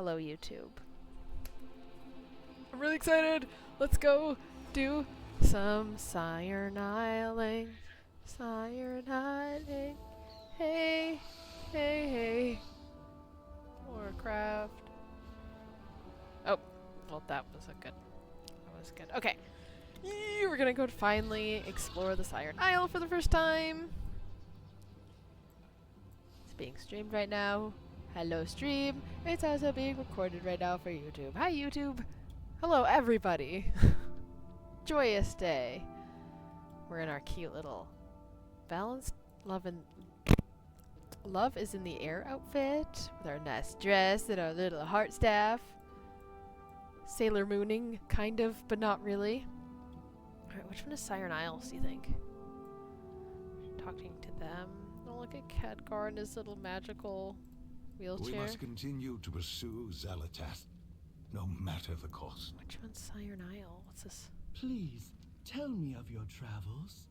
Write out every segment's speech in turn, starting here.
Hello, YouTube. I'm really excited. Let's go do some Siren Isling. Siren Isling. Hey, hey, hey. More craft. Oh, well, that was a good. That was good. Okay. We're gonna go finally explore the Siren Isle for the first time. It's being streamed right now. Hello, stream. It's also being recorded right now for YouTube. Hi, YouTube. Hello, everybody. Joyous day. We're in our cute little balanced love is in the air outfit with our nice dress and our little heart staff. Sailor mooning, kind of, but not really. Alright, which one is Siren Isle, do you think? Talking to them. Oh, look at Khadgar and his little magical wheelchair. We must continue to pursue Xalatath, no matter the cost. Which one's Siren Isle? What's this? Please, tell me of your travels.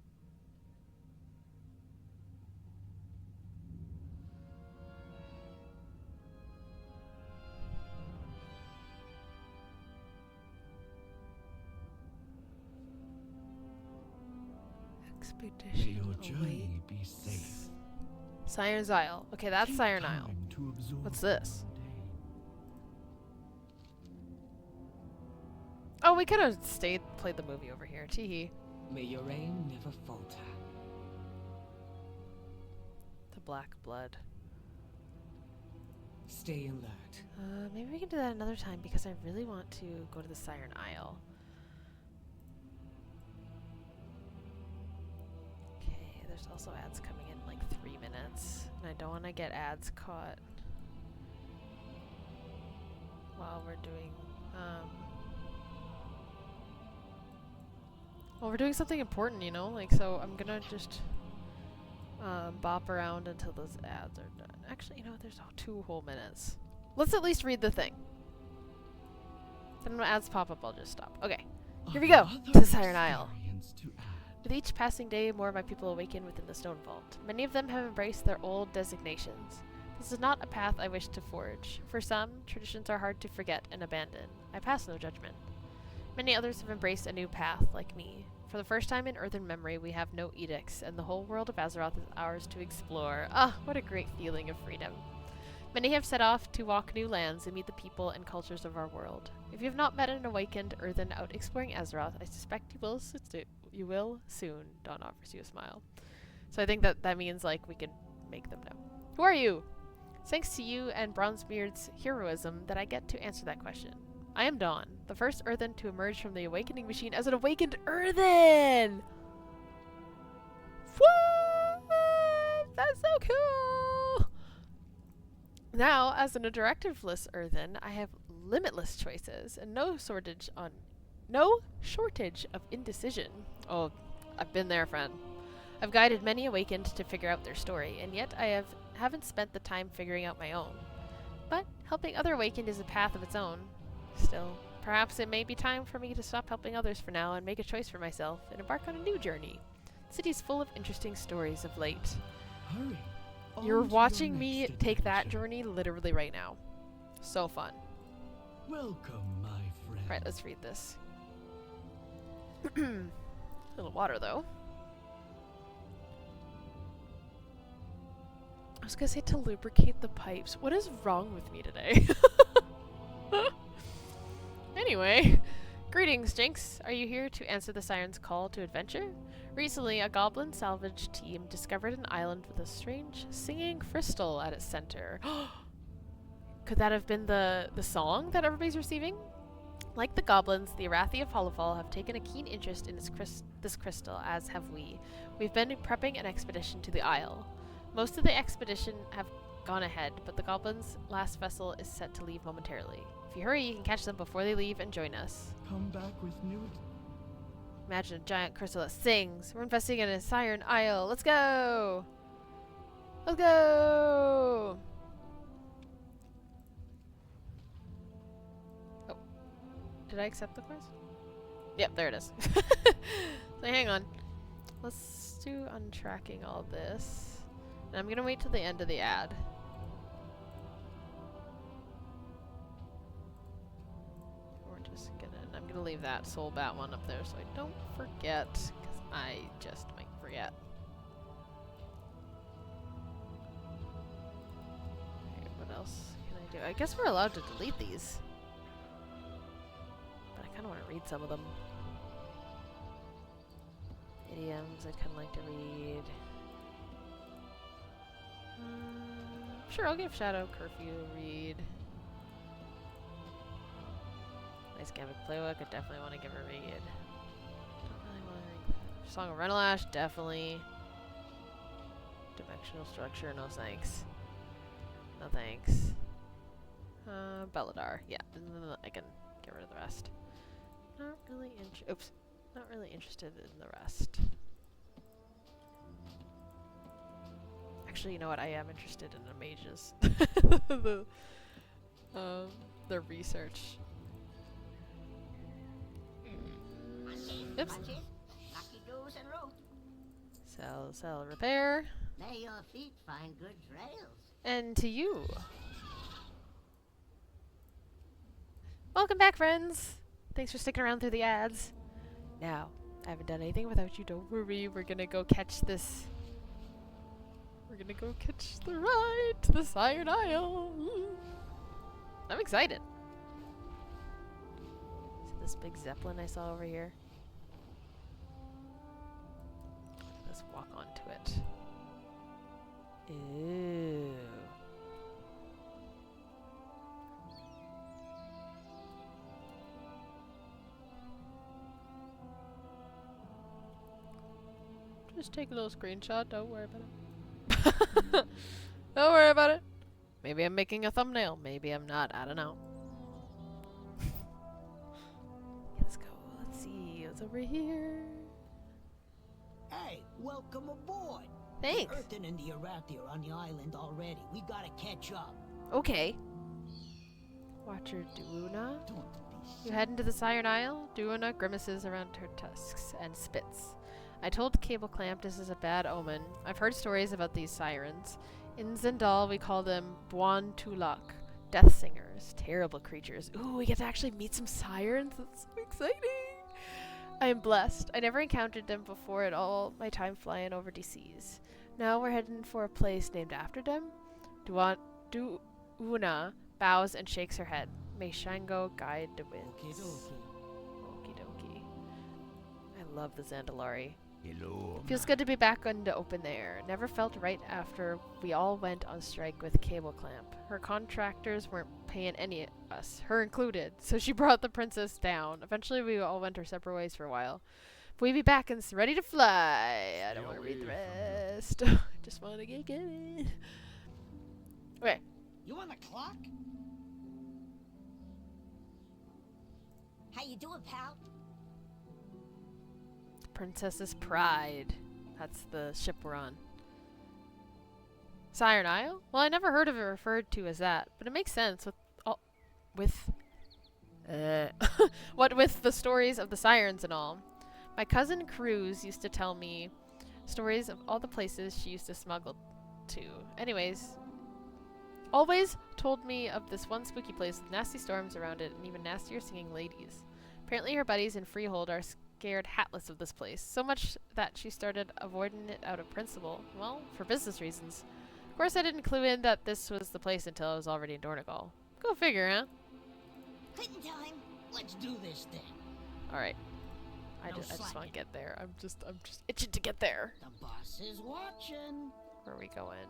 Expedition. May your journey be safe. Siren's Isle. Okay, that's Take Siren Isle. time to absorb What's this? one day. Oh, we could have played the movie over here. Teehee. May your aim never falter. The Black Blood. Stay alert. Maybe we can do that another time because I really want to go to the Siren Isle. Okay, there's also ads coming in like 3 minutes, and I don't want to get ads caught while we're doing well, we're doing something important, you know? Like, so I'm gonna just bop around until those ads are done. Actually, you know what? There's 2 whole minutes. Let's at least read the thing. Then when ads pop up, I'll just stop. Okay, here we go. To Siren Isle. Experience to add. With each passing day, more of my people awaken within the Stone Vault. Many of them have embraced their old designations. This is not a path I wish to forge. For some, traditions are hard to forget and abandon. I pass no judgment. Many others have embraced a new path, like me. For the first time in earthen memory, we have no edicts, and the whole world of Azeroth is ours to explore. Ah, what a great feeling of freedom. Many have set off to walk new lands and meet the people and cultures of our world. If you have not met an awakened earthen out exploring Azeroth, I suspect you will soon. Dawn offers you a smile. So I think that means, like, we can make them know. Who are you? Thanks to you and Bronzebeard's heroism that I get to answer that question. I am Dawn, the first earthen to emerge from the awakening machine as an awakened earthen! What? That's so cool! Now, as an directiveless earthen, I have limitless choices and no shortage of indecision. Oh, I've been there, friend. I've guided many awakened to figure out their story, and yet I haven't spent the time figuring out my own. But helping other awakened is a path of its own. Still, perhaps it may be time for me to stop helping others for now and make a choice for myself and embark on a new journey. The city's full of interesting stories of late. Hurry. You're On to watching your me next take that adventure. journey literally right now. So fun. Welcome, my friend. Right, let's read this. A little water, though. I was gonna say to lubricate the pipes. What is wrong with me today? Anyway, greetings, Jinx. Are you here to answer the Siren's call to adventure? Recently, a goblin salvage team discovered an island with a strange singing crystal at its center. Could that have been the song that everybody's receiving? Like the goblins, the Arathi of Hollowfall have taken a keen interest in this crystal, as have we. We've been prepping an expedition to the Isle. Most of the expedition have gone ahead, but the goblins' last vessel is set to leave momentarily. If you hurry, you can catch them before they leave and join us. Come back with new. Imagine a giant crystal that sings. We're investing in a Siren Isle. Let's go! Let's go! Oh. Did I accept the quest? Yep, there it is. So hang on. Let's do untracking all this. And I'm gonna wait till the end of the ad. gonna leave that soul bat one up there so I don't forget, because I just might forget. Okay, what else can I do? I guess we're allowed to delete these. But I kind of want to read some of them. Idioms I'd kind of like to read. Sure, I'll give Shadow Curfew a read. Nice Gambit Playbook, I definitely want to give her a read. Don't really want to read that. Song of Renalash, definitely. Dimensional Structure, no thanks. No thanks. Belladar, yeah, I can get rid of the rest. Not really interested in the rest. Actually, you know what? I am interested in the mages. The research. Oops. Sell, repair. May your feet find good trails. And to you. Welcome back, friends. Thanks for sticking around through the ads. Now, I haven't done anything without you. Don't worry. We're gonna go catch this. We're gonna go catch the ride to the Siren Isle. I'm excited. See this big zeppelin I saw over here? Let's walk onto it. Ew. Just take a little screenshot. Don't worry about it. Don't worry about it. Maybe I'm making a thumbnail. Maybe I'm not. I don't know. Let's go. Let's see what's over here. Hey, welcome aboard. Thanks. The Earthen and the Arathi are on the island already. We gotta catch up. Okay. Watcher Duuna. You head into the Siren Isle. Duuna grimaces around her tusks and spits. I told Cable Clamp this is a bad omen. I've heard stories about these sirens. In Zendal, we call them Buon Tulak, death singers, terrible creatures. Ooh, we get to actually meet some sirens. That's so exciting. I am blessed. I never encountered them before at all my time flying over DCs. Now we're heading for a place named after them. Duuna bows and shakes her head. May Shango guide the winds. Okie dokie. I love the Zandalari. Hello. Feels good to be back on the open air. Never felt right after we all went on strike with Cable Clamp. Her contractors weren't paying any of us, her included, so she brought the princess down. Eventually we all went our separate ways for a while. But we be back and ready to fly. I don't want to read the rest. I just want to get going. Okay. You on the clock? How you doing, pal? Princess's Pride. That's the ship we're on. Siren Isle? Well, I never heard of it referred to as that, but it makes sense what with the stories of the sirens and all. My cousin Cruz used to tell me stories of all the places she used to smuggle to. Anyways, always told me of this one spooky place with nasty storms around it and even nastier singing ladies. Apparently her buddies in Freehold are scared hatless of this place, so much that she started avoiding it out of principle. Well, for business reasons. Of course, I didn't clue in that this was the place until I was already in Dornegal. Go figure, huh? Quitting time. Let's do this thing. Alright. I No just want to slacking. get there. I'm just itching to get there. The boss is watching. Where are we going?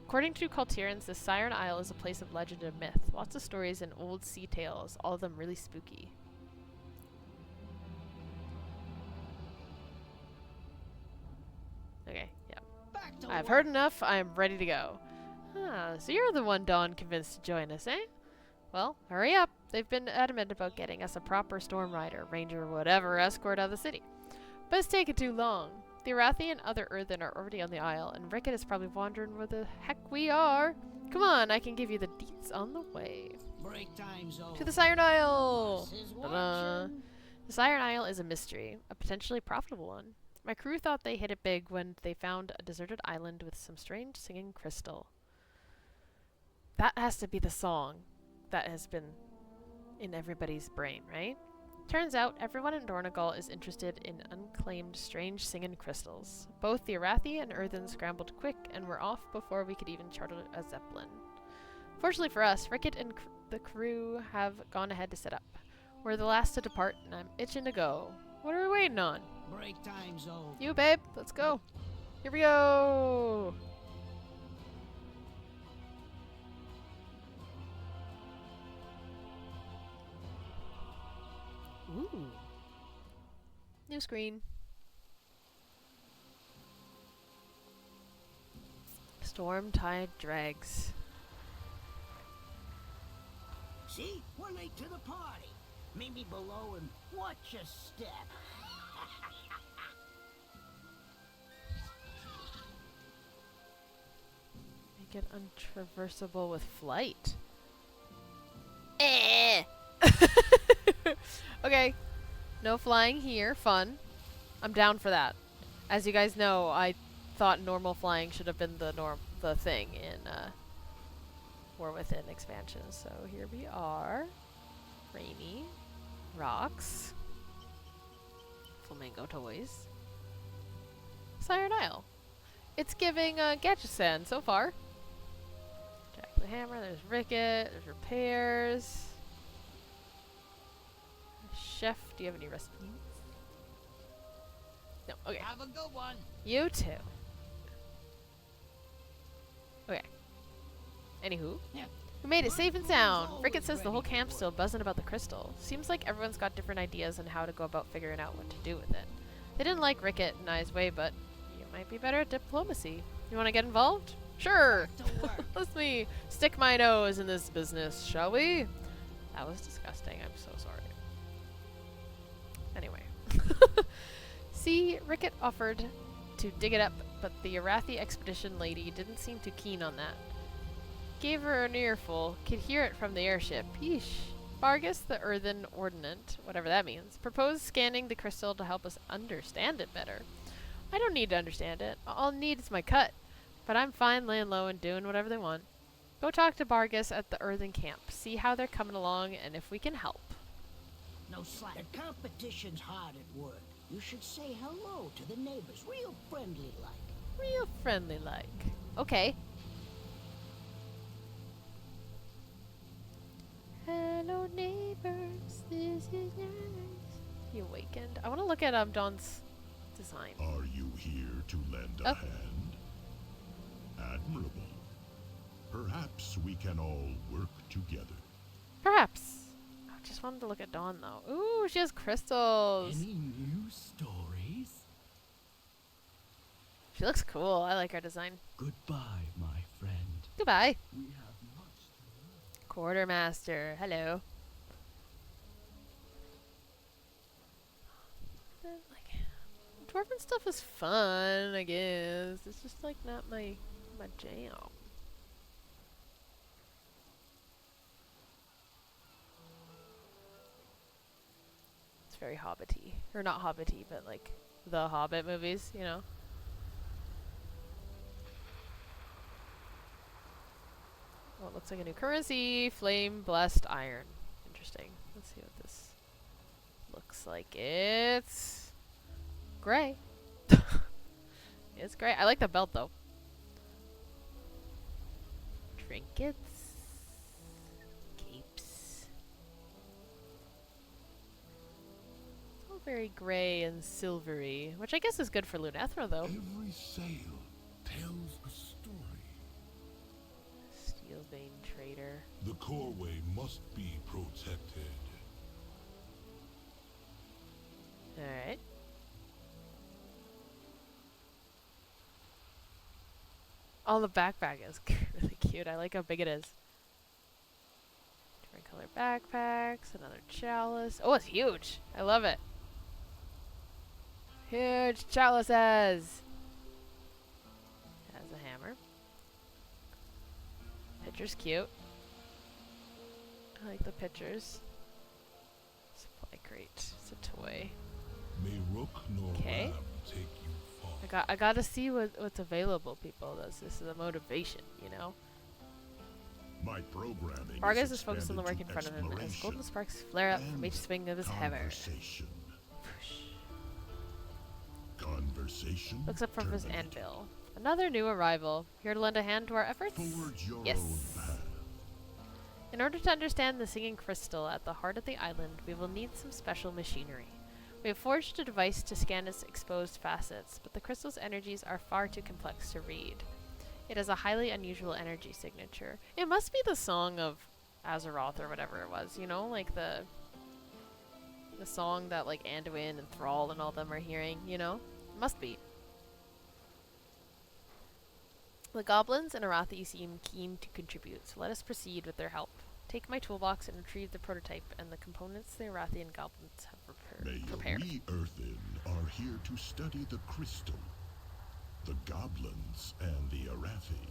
According to Cultirans, the Siren Isle is a place of legend and myth. Lots of stories and old sea tales, all of them really spooky. Okay, yeah. Back to I've work. heard enough. I'm ready to go. Ah, so you're the one Dawn convinced to join us, eh? Well, hurry up. They've been adamant about getting us a proper storm rider, ranger, whatever escort out of the city. But it's taken too long. The Arathi and other Earthen are already on the Isle, and Rickett is probably wondering where the heck we are. Come on, I can give you the deets on the way. Break time's over. To the Siren Isle! Boss is Ta-da. watching. The Siren Isle is a mystery, a potentially profitable one. My crew thought they hit it big when they found a deserted island with some strange singing crystal. That has to be the song that has been in everybody's brain, right? Turns out everyone in Dornegal is interested in unclaimed strange singing crystals. Both the Arathi and Earthen scrambled quick and were off before we could even charter a zeppelin. Fortunately for us, Rickett and the crew have gone ahead to set up. We're the last to depart, and I'm itching to go. What are we waiting on? Break time's over. You, babe. Let's go. Here we go. Ooh. New screen. Storm tide drags. See? We're late to the party. Meet me below and watch your step. Make it untraversable with flight. Eh. Okay. No flying here. Fun. I'm down for that. As you guys know, I thought normal flying should have been the thing in War Within expansion. So here we are. Rainy. Rocks. Flamingo toys. Siren Isle. It's giving Gadget-san so far. Jack the Hammer, there's Rickett, there's repairs. Chef, do you have any recipes? No, okay. Have a good one. You too. Okay. Anywho. Yeah. We made it safe and sound. Rickett says the whole camp's still buzzing about the crystal. Seems like everyone's got different ideas on how to go about figuring out what to do with it. They didn't like Rickett and I's way, but you might be better at diplomacy. You want to get involved? Sure. Back to work. Let me stick my nose in this business, shall we? That was disgusting. I'm so sorry. Anyway. See, Rickett offered to dig it up, but the Arathi expedition lady didn't seem too keen on that. Gave her an earful, could hear it from the airship. Yeesh. Vargas, the earthen ordinant, whatever that means, proposed scanning the crystal to help us understand it better. I don't need to understand it. All I need is my cut. But I'm fine laying low and doing whatever they want. Go talk to Vargas at the earthen camp. See how they're coming along and if we can help. No slack. The competition's hard at work. You should say hello to the neighbors. Real friendly like. Real friendly like. Okay. Hello neighbors, this is nice. He awakened. I want to look at Dawn's design. Are you here to lend Oh. a hand? Admirable. Perhaps we can all work together. Perhaps. I just wanted to look at Dawn though. Ooh, she has crystals. Any new stories? She looks cool. I like her design. Goodbye, my friend. Goodbye. We have much to learn. Quartermaster. Hello. Like, dwarven stuff is fun, I guess. It's just like not my jam. It's very Hobbity. Or not Hobbity, but like the Hobbit movies, you know? Well, it looks like a new currency. Flame Blessed Iron. Interesting. Let's see what this looks like. It's gray. It's gray. I like the belt though. Trinkets. Capes. It's all very gray and silvery, which I guess is good for Lunethra though. Every sail tells a story. Steel vein trader. The coreway must be protected. Alright. Oh, the backpack is really cute. I like how big it is. Different color backpacks, another chalice. Oh, it's huge. I love it. Huge chalices. Has a hammer. Picture's cute. I like the pictures. Supply crate. It's a toy. May rook nor 'Kay. ram take you far. I gotta see what's available, people. This is a motivation, you know. My programming Vargas is focused on the work in front of him as exploration golden sparks flare up from and each swing of his hammer. conversation. Conversation. Looks up from his terminated. anvil. Another new arrival. Here to lend a hand to our efforts? Forge your Yes. own path. In order to understand the singing crystal at the heart of the island, we will need some special machinery. We have forged a device to scan its exposed facets, but the crystal's energies are far too complex to read. It has a highly unusual energy signature. It must be the song of Azeroth or whatever it was, you know? Like the song that like Anduin and Thrall and all them are hearing, you know? It must be. The goblins and Arathi seem keen to contribute, so let us proceed with their help. Take my toolbox and retrieve the prototype and the components the Arathi and goblins have prepared. We Earthen are here to study the crystal. The goblins and the Arathi.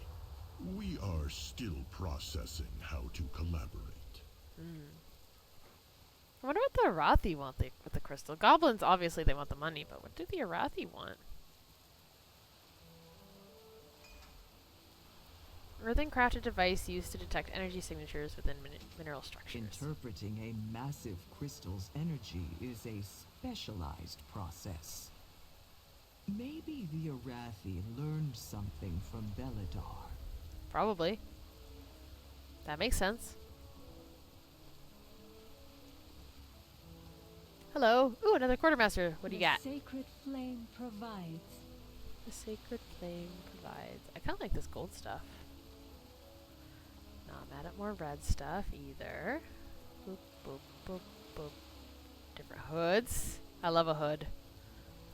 We are still processing how to collaborate. I wonder what the Arathi want with the crystal. Goblins, obviously, they want the money, but what do the Arathi want? Earthen crafted device used to detect energy signatures within mineral structures. Interpreting a massive crystal's energy is a specialized process. Maybe the Arathi learned something from Beladar. Probably. That makes sense. Hello. Ooh, another quartermaster. What do you got? The sacred flame provides. The sacred flame provides. I kind of like this gold stuff. Not mad at more red stuff either. Boop, boop, boop, boop. Different hoods. I love a hood.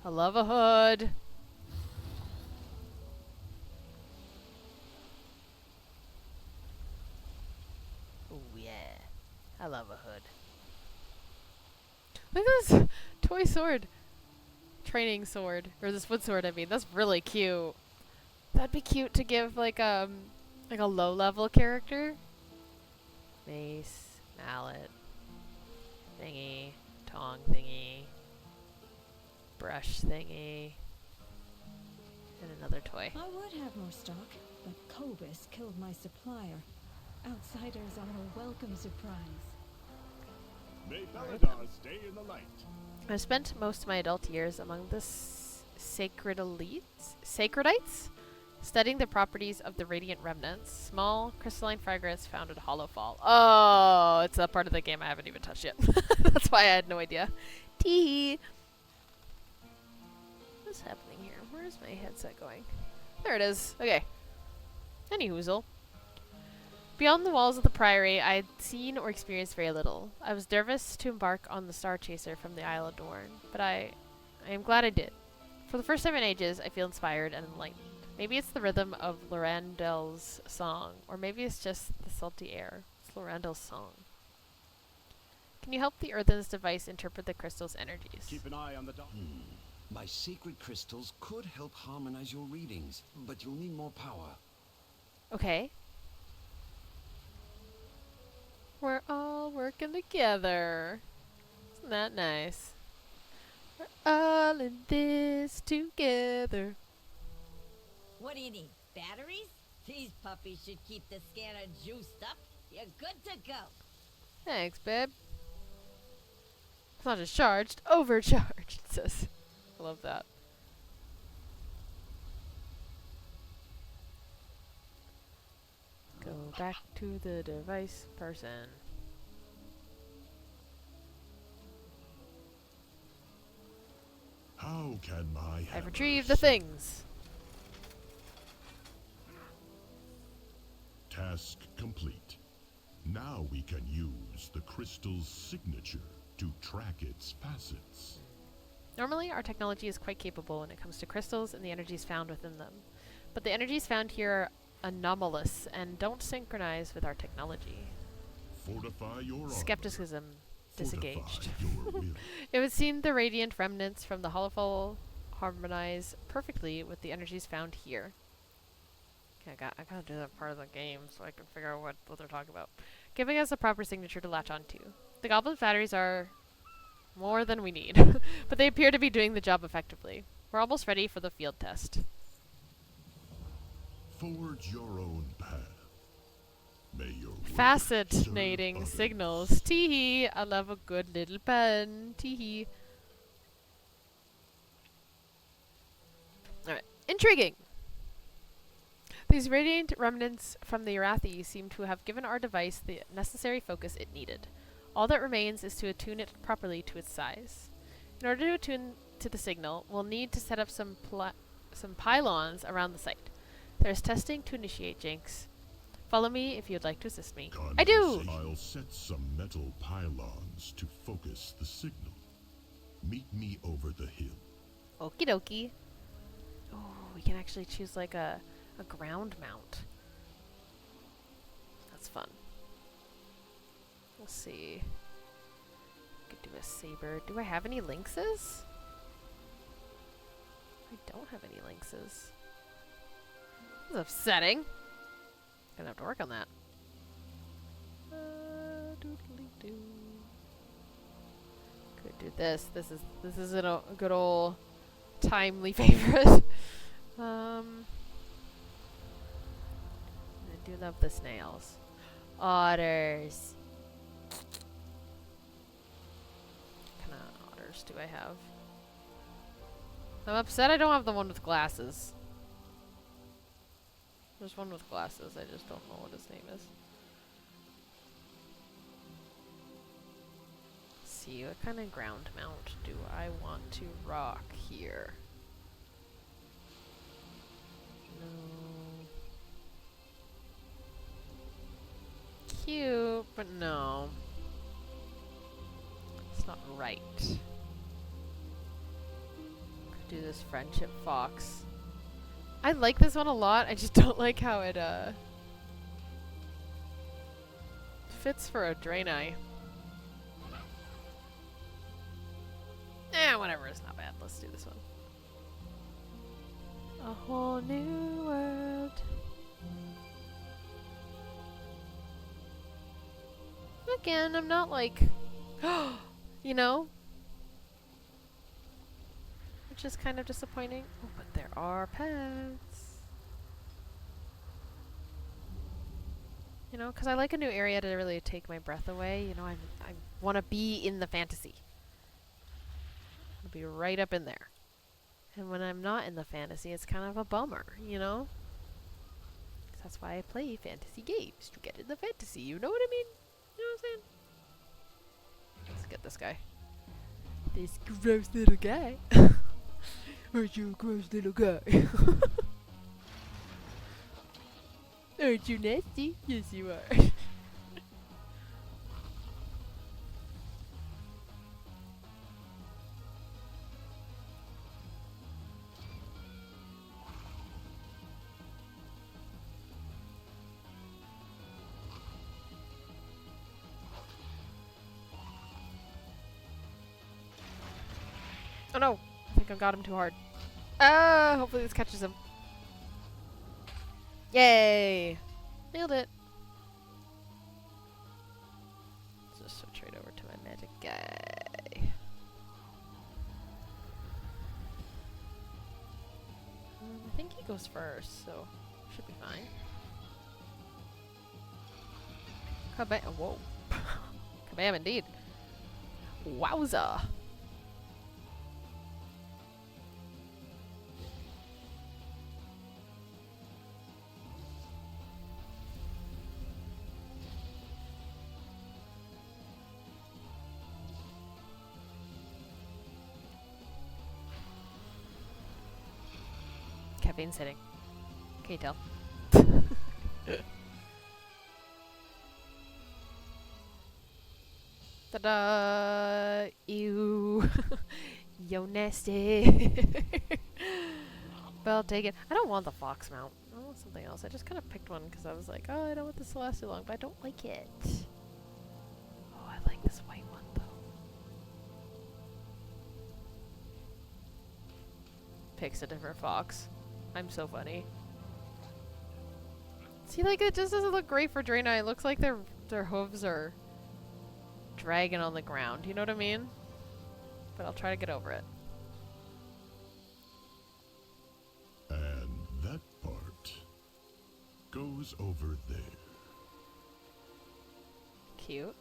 I love a hood. Oh yeah. I love a hood. Look at this toy sword. Training sword. Or this wood sword, I mean. That's really cute. That'd be cute to give like a low level character. Mace, mallet, thingy, tong thingy, brush thingy, and another toy. I would have more stock, but Kobus killed my supplier. Outsiders are a welcome surprise. May Beladar stay in the light. I've spent most of my adult years among the sacredites, studying the properties of the radiant remnants, small crystalline fragments found in Hollowfall. Oh, it's that part of the game I haven't even touched yet. That's why I had no idea. Tee. What's happening here? Where's my headset going? There it is. Okay. Any hoozle. Beyond the walls of the Priory, I had seen or experienced very little. I was nervous to embark on the Star Chaser from the Isle of Dorne, but I am glad I did. For the first time in ages, I feel inspired and enlightened. Maybe it's the rhythm of Lorandel's song, or maybe it's just the salty air. It's Lorandel's song. Can you help the Earthen's device interpret the crystal's energies? Keep an eye on the dog. My sacred crystals could help harmonize your readings, but you'll need more power. Okay. We're all working together. Isn't that nice? We're all in this together. What do you need? Batteries? These puppies should keep the scanner juiced up. You're good to go. Thanks, babe. It's not just charged, overcharged, it says. I love that. Go back to the device person. How can my I've retrieved the things. Task complete. Now we can use the crystal's signature to track its facets. Normally, our technology is quite capable when it comes to crystals and the energies found within them. But the energies found here are anomalous and don't synchronize with our technology. Fortify your armor. Skepticism disengaged. Fortify your will. It would seem the radiant remnants from the Hollowfall harmonize perfectly with the energies found here. Okay, I gotta do that part of the game so I can figure out what they're talking about. Giving us a proper signature to latch onto. The goblin batteries are more than we need, but they appear to be doing the job effectively. We're almost ready for the field test. Forge your own path. May your work Fascinating serve signals. others. Teehee. I love a good little pen. Teehee. Alright. Intriguing! These radiant remnants from the Arathi seem to have given our device the necessary focus it needed. All that remains is to attune it properly to its size. In order to attune to the signal, we'll need to set up some pylons around the site. There's testing to initiate, Jinx. Follow me if you'd like to assist me. I do! I'll set some metal pylons to focus the signal. Meet me over the hill. Okie dokie. Oh, we can actually choose like a ground mount. That's fun. Let's see. Could do a saber. Do I have any lynxes? I don't have any lynxes. This is upsetting. Gonna have to work on that. Doodly-doo. Could do this. This is a good old timely favorite. I do love the snails. Otters. What kind of otters do I have? I'm upset I don't have the one with glasses. There's one with glasses, I just don't know what his name is. Let's see, what kind of ground mount do I want to rock here? No. Cute, but no. It's not right. Could do this friendship fox. I like this one a lot, I just don't like how it fits for a Draenei. Whatever, it's not bad. Let's do this one. A whole new world. Again, I'm not like, you know? Which is kind of disappointing. Oh, but there are pets. You know, because I like a new area to really take my breath away. You know, I want to be in the fantasy. I'll be right up in there. And when I'm not in the fantasy, it's kind of a bummer, you know? 'Cause that's why I play fantasy games, to get in the fantasy, you know what I mean? You know what I'm saying? Let's get this guy. This gross little guy. Aren't you a gross little guy? Aren't you nasty? Yes, you are. Oh no! I think I got him too hard. Hopefully this catches him. Yay! Nailed it. Let's just switch right over to my magic guy. I think he goes first, so should be fine. Kabam! Whoa! Kabam indeed. Wowza! Caffeine's hitting. Can you tell? Ta-da! Ew. Yo, nasty. But I'll take it. I don't want the fox mount. I want something else. I just kind of picked one because I was like, oh, I don't want this to last too long, but I don't like it. Oh, I like this white one, though. Picks a different fox. I'm so funny. See, like, it just doesn't look great for Draenei. It looks like their hooves are dragging on the ground. You know what I mean? But I'll try to get over it. goes over there. Cute.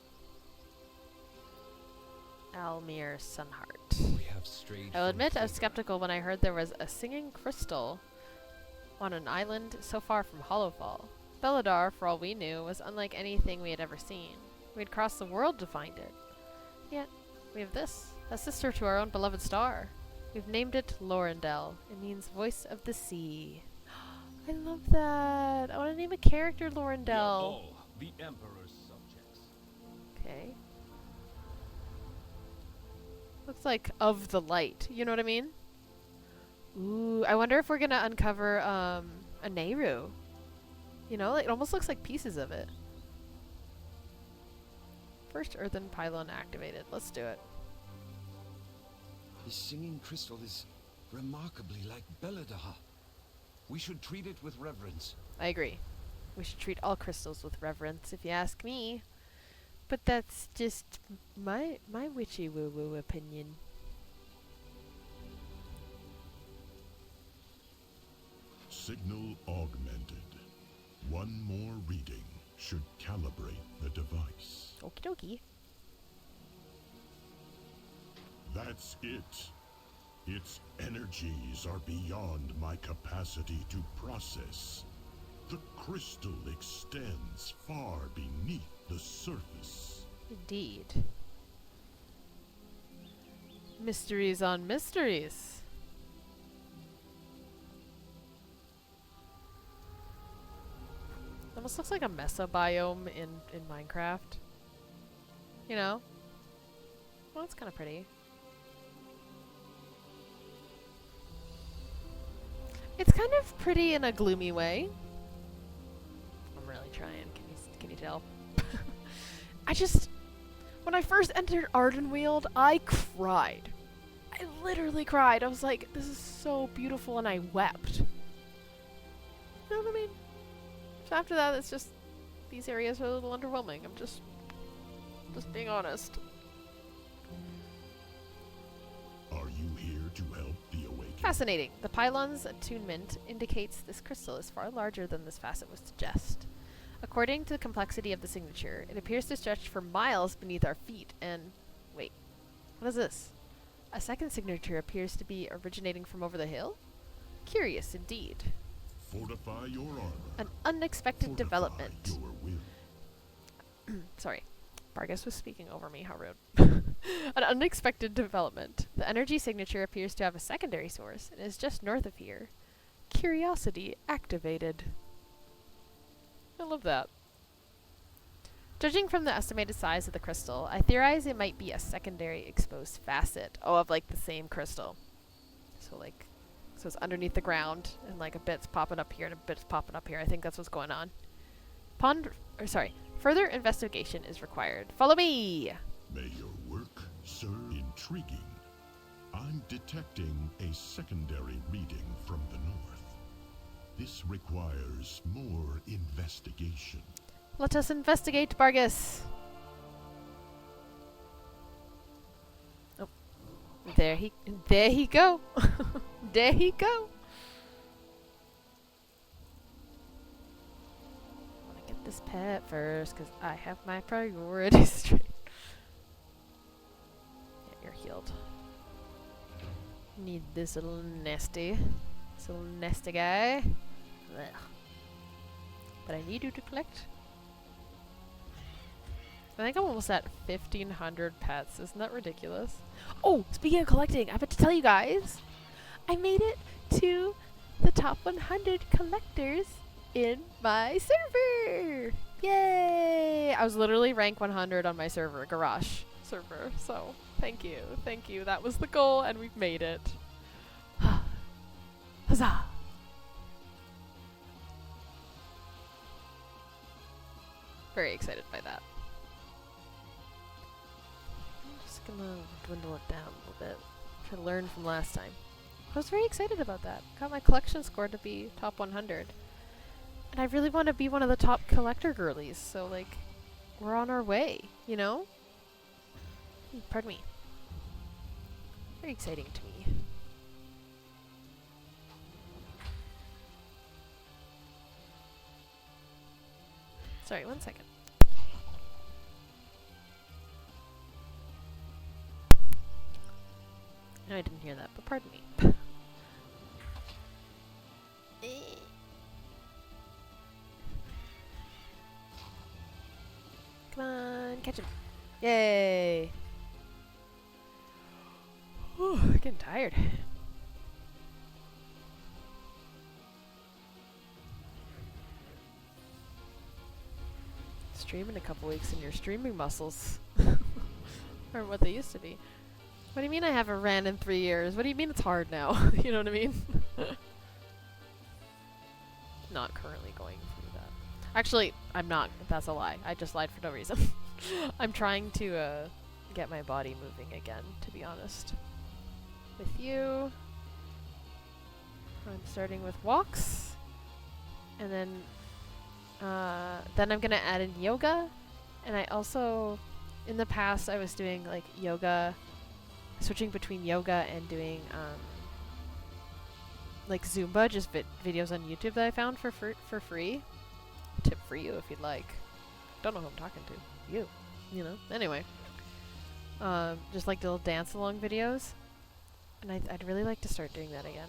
Almir Sunheart. We have strayed I'll from admit I was thither. skeptical when I heard there was a singing crystal on an island so far from Hollowfall. Belladar, for all we knew, was unlike anything we had ever seen. We'd crossed the world to find it. Yet, we have this, a sister to our own beloved star. We've named it Lorendel. It means voice of the sea. I love that. I want to name a character Lorendel. The Emperor's subjects. Okay. Looks like of the light. You know what I mean? Ooh, I wonder if we're gonna uncover a Nehru. You know, it almost looks like pieces of it. First earthen pylon activated. Let's do it. The singing crystal is remarkably like Belladar. We should treat it with reverence. I agree. We should treat all crystals with reverence, if you ask me. But that's just my witchy woo-woo opinion. Signal augmented. One more reading should calibrate the device. Okie dokie. That's it. Its energies are beyond my capacity to process. The crystal extends far beneath the surface. Indeed. Mysteries on mysteries. Almost looks like a mesobiome in Minecraft. You know? Well, it's kind of pretty. It's kind of pretty in a gloomy way. I'm really trying. Can you tell? When I first entered Ardenweald, I cried. I literally cried. I was like, this is so beautiful, and I wept. You know what I mean? So after that, it's just, these areas are a little underwhelming. I'm just being honest. Are you here to help the awakening? Fascinating. The pylon's attunement indicates this crystal is far larger than this facet would suggest. According to the complexity of the signature, it appears to stretch for miles beneath our feet and... Wait. What is this? A second signature appears to be originating from over the hill? Curious indeed. Fortify your armor. An unexpected Fortify development. your will. Sorry. Bargus was speaking over me. How rude. An unexpected development. The energy signature appears to have a secondary source and is just north of here. Curiosity activated. I love that. Judging from the estimated size of the crystal, I theorize it might be a secondary exposed facet. Oh, of like the same crystal. So it's underneath the ground and like a bit's popping up here and a bit's popping up here. I think that's what's going on. Further investigation is required. Follow me! May your work serve intriguing. I'm detecting a secondary reading from the north. This requires more investigation. Let us investigate, Bargus. Oh, there he go. There he go. I want to get this pet first because I have my priorities straight. Yeah, you're healed. Need this little nasty guy. Ugh. But I need you to collect. I think I'm almost at 1,500 pets. Isn't that ridiculous? Oh, speaking of collecting, I meant to tell you guys, I made it to the top 100 collectors in my server. Yay! I was literally rank 100 on my server, Garage server. So thank you. That was the goal, and we've made it. Huzzah! Very excited by that. I'm just gonna dwindle it down a little bit. Try to learn from last time. I was very excited about that. Got my collection score to be top 100. And I really want to be one of the top collector girlies, so like, we're on our way, you know? Pardon me. Very exciting to me. Sorry, 1 second. No, I didn't hear that, but pardon me. Come on, catch him. Yay! Whew, getting tired. Stream in a couple weeks and your streaming muscles are what they used to be. What do you mean I haven't ran in 3 years? What do you mean it's hard now? You know what I mean? Not currently going through that. Actually, I'm not. That's a lie. I just lied for no reason. I'm trying to get my body moving again, to be honest. With you, I'm starting with walks, and then I'm gonna add in yoga, and I also, in the past, I was doing like yoga, switching between yoga and doing like Zumba, just videos on YouTube that I found for free. Tip for you if you'd like. Don't know who I'm talking to. You know. Anyway, just like little dance along videos, and I'd really like to start doing that again.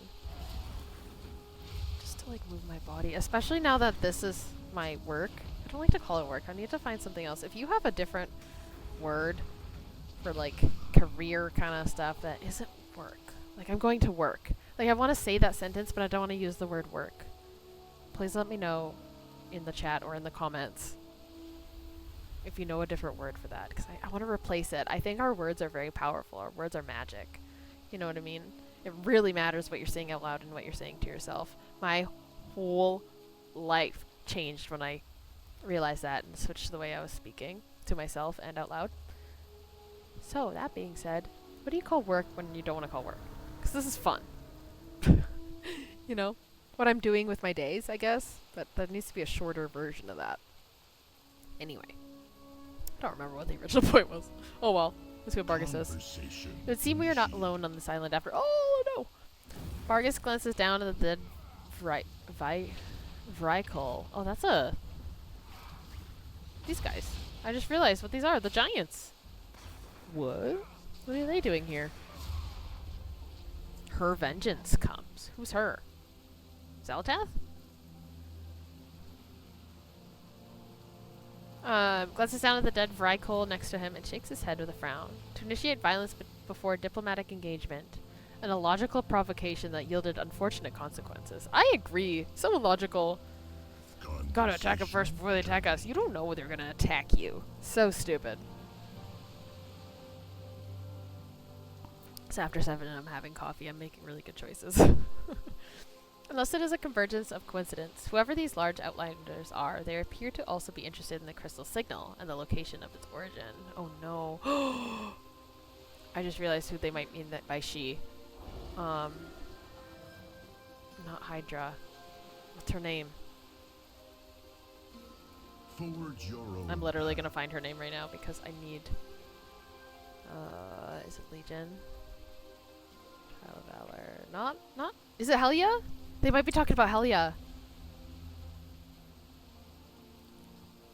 Just to like move my body, especially now that this is my work. I don't like to call it work. I need to find something else. If you have a different word for like career kind of stuff that isn't work, like I'm going to work. Like I want to say that sentence, but I don't want to use the word work. Please let me know in the chat or in the comments if you know a different word for that, because I want to replace it. I think our words are very powerful. Our words are magic. You know what I mean? It really matters what you're saying out loud and what you're saying to yourself. My whole life changed when I realized that and switched the way I was speaking to myself and out loud. So, that being said, what do you call work when you don't want to call work? Because this is fun. You know? What I'm doing with my days, I guess. But there needs to be a shorter version of that. Anyway. I don't remember what the original point was. Oh well. Let's see what Bargus says. It would seem we are not alone on this island after— oh no! Bargus glances down at the dead Vrykul. Oh, that's a— these guys. I just realized what these are. The giants. What? What are they doing here? Her vengeance comes. Who's her? Zalatath? Glances down at the dead Vrykul next to him and shakes his head with a frown. To initiate violence before diplomatic engagement, an illogical provocation that yielded unfortunate consequences. I agree. So illogical. Gotta attack them first before they attack us. You don't know when they're gonna attack you. So stupid. It's after 7 and I'm having coffee. I'm making really good choices. Unless it is a convergence of coincidence, whoever these large outlanders are, they appear to also be interested in the crystal signal and the location of its origin. Oh no. I just realized who they might mean that by she. Not Hydra. What's her name? Forge your own I'm literally gonna find her name right now because I need— is it Legion? Trial of Valor. Not— is it Helia? They might be talking about Helia.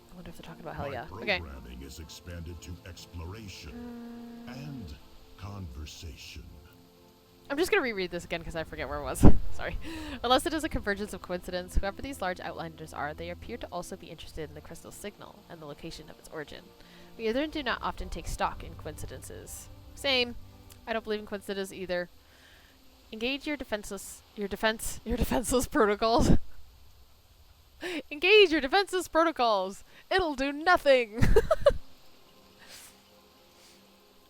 I wonder if they're talking about Helia. Okay. Programming is expanded to exploration and conversation. I'm just gonna reread this again because I forget where it was. Sorry. Unless it is a convergence of coincidence, whoever these large outlanders are, they appear to also be interested in the crystal signal and the location of its origin. We either do not often take stock in coincidences. Same. I don't believe in coincidences either. Engage your defenseless protocols. Engage your defenseless protocols. It'll do nothing.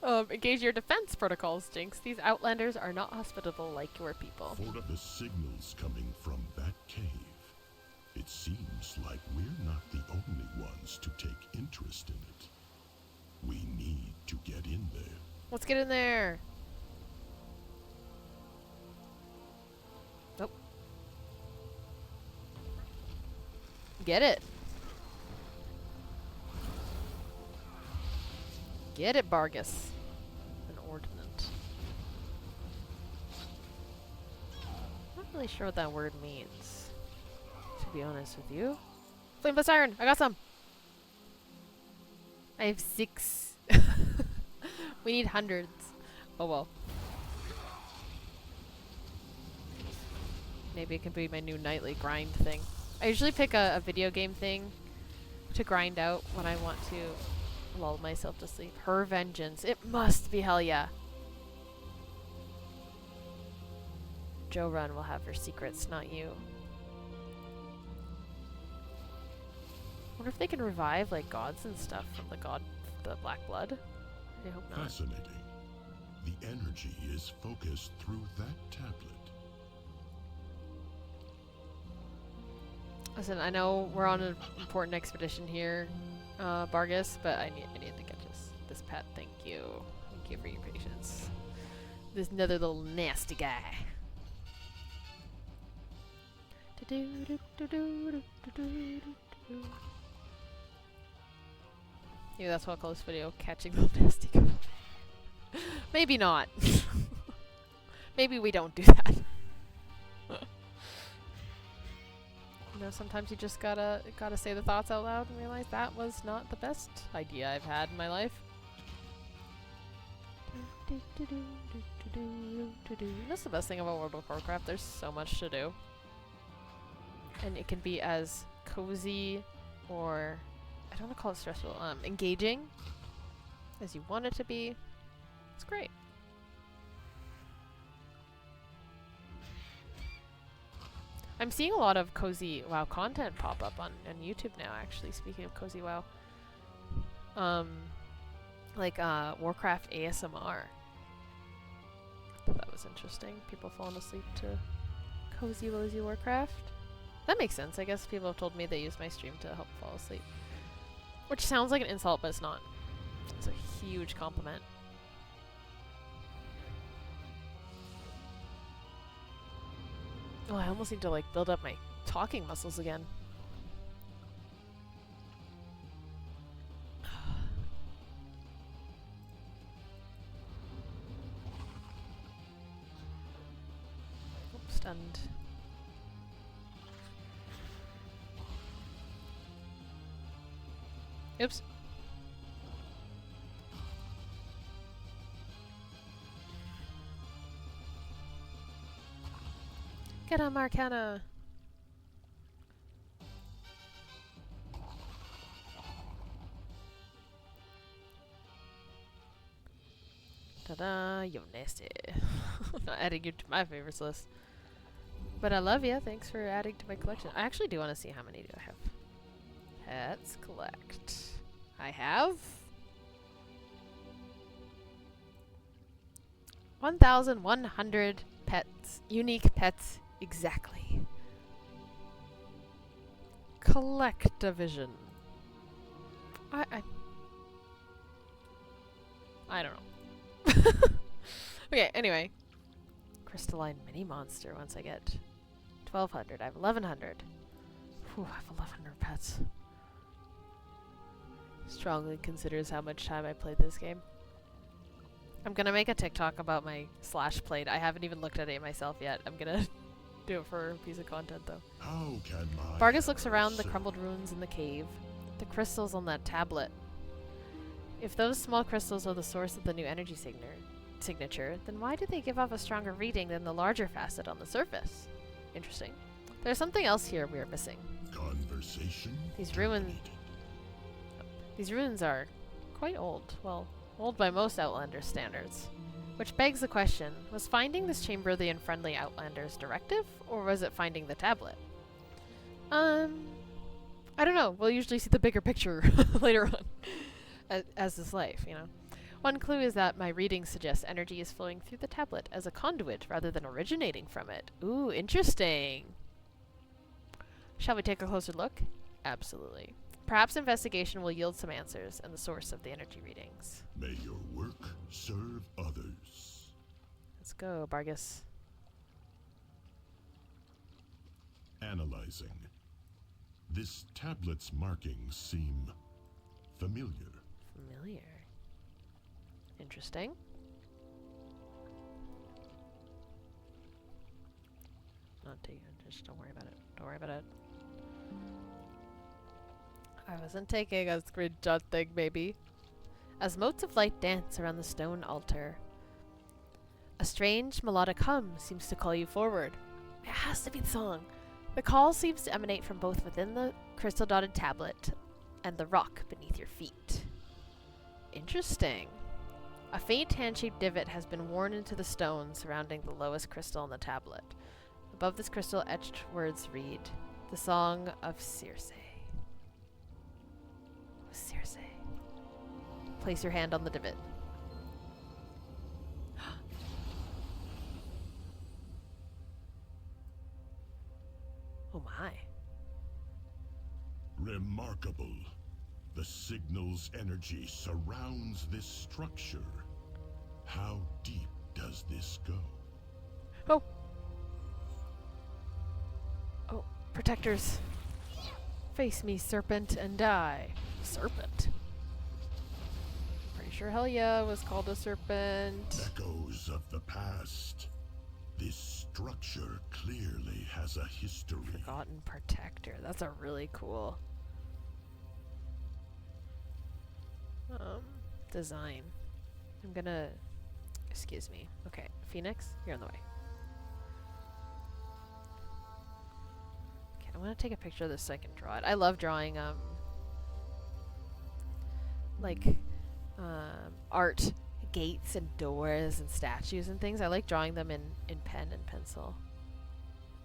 Engage your defense protocols, Jinx. These outlanders are not hospitable like your people. For the signals coming from that cave, it seems like we're not the only ones to take interest in it. We need to get in there. Let's get in there. Nope. Get it. Get it, Bargus. An ordnance. Not really sure what that word means, to be honest with you. Flame by Siren! I got some! I have 6. We need hundreds. Oh well. Maybe it can be my new nightly grind thing. I usually pick a video game thing to grind out when I want to lull myself to sleep. Her vengeance. It must be hell yeah. Joe Run will have her secrets, not you. Wonder if they can revive like gods and stuff from the Black Blood. I hope not. Fascinating. The energy is focused through that tablet. Listen, I know we're on an important expedition here, Bargus, but I need to catch this pet. Thank you. Thank you for your patience. This another little nasty guy. Maybe that's what I'll call this video, catching little nasty guy. Maybe not. Maybe we don't do that. You know, sometimes you just gotta say the thoughts out loud and realize that was not the best idea I've had in my life. That's the best thing about World of Warcraft. There's so much to do. And it can be as cozy or, I don't want to call it stressful, engaging as you want it to be. It's great. I'm seeing a lot of cozy WoW content pop up on YouTube now, actually, speaking of cozy WoW. Like Warcraft ASMR. I thought that was interesting. People falling asleep to cozy wozy Warcraft. That makes sense. I guess people have told me they use my stream to help fall asleep. Which sounds like an insult, but it's not. It's a huge compliment. Oh, I almost need to like build up my talking muscles again. Oops, stunned. Oops. Get him, Arcana! Ta-da! You're nasty. Not adding you to my favorites list. But I love you. Thanks for adding to my collection. I actually do want to see how many do I have. Pets collect. I have 1,100 pets. Unique pets. Exactly. Collect-a-vision. I don't know. Okay, anyway. Crystalline mini monster once I get 1,200. I have 1,100. Whew, I have 1,100 pets. Strongly considers how much time I played this game. I'm gonna make a TikTok about my slash played. I haven't even looked at it myself yet. I'm gonna do it for a piece of content though. How can my Vargas looks around the crumbled ruins in the cave. The crystals on that tablet. If those small crystals are the source of the new energy signature, then why do they give off a stronger reading than the larger facet on the surface? Interesting. There's something else here we are missing. conversation? These ruins are quite old. Well, old by most Outlander standards. Which begs the question, was finding this chamber the unfriendly Outlander's directive, or was it finding the tablet? I don't know. We'll usually see the bigger picture later on. As is life, you know. One clue is that my reading suggests energy is flowing through the tablet as a conduit rather than originating from it. Ooh, interesting. Shall we take a closer look? Absolutely. Perhaps investigation will yield some answers and the source of the energy readings. May your work serve others. Let's go, Bargus. Analyzing. This tablet's markings seem familiar. Familiar. Interesting. Not taking it. Just don't worry about it. Don't worry about it. I wasn't taking a screenshot thing, baby. as motes of light dance around the stone altar. A strange melodic hum seems to call you forward. It has to be the song. The call seems to emanate from both within the crystal-dotted tablet and the rock beneath your feet. Interesting. A faint hand-shaped divot has been worn into the stone surrounding the lowest crystal on the tablet. Above this crystal, etched words read, "The Song of Circe." Circe. Place your hand on the divot. Oh my. Remarkable. The signal's energy surrounds this structure. How deep does this go? Oh. Oh, protectors. Face me, serpent, and die. Serpent? Pretty sure Helia was called a serpent. Echoes of the past. This structure clearly has a history. Forgotten protector. That's a really cool design. I'm gonna... Excuse me. Okay, Phoenix, you're on the way. Okay, I'm gonna take a picture of this so I can draw it. I love drawing, art, gates and doors and statues and things. I like drawing them in pen and pencil.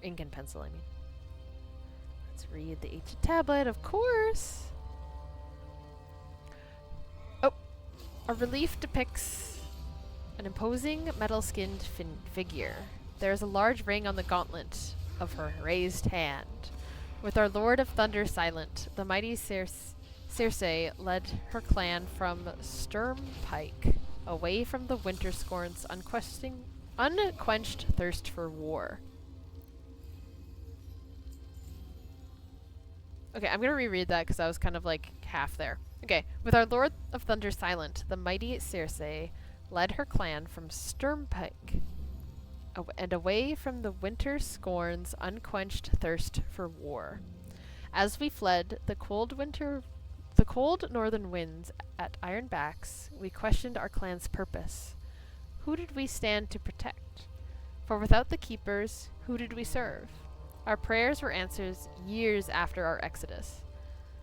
Ink and pencil, I mean. Let's read the ancient tablet, of course. Oh, a relief depicts an imposing metal-skinned figure. There is a large ring on the gauntlet of her raised hand. With our Lord of Thunder silent, the mighty Circe led her clan from Sturmpike, away from the winter scorn's unquenched thirst for war. Okay, I'm gonna reread that because I was kind of like half there. Okay, with our Lord of Thunder silent, the mighty Circe led her clan from Sturmpike, and away from the winter scorn's unquenched thirst for war. As we fled the cold northern winds at iron backs, we questioned our clan's purpose. Who did we stand to protect? For without the keepers, who did we serve? Our prayers were answers years after our exodus.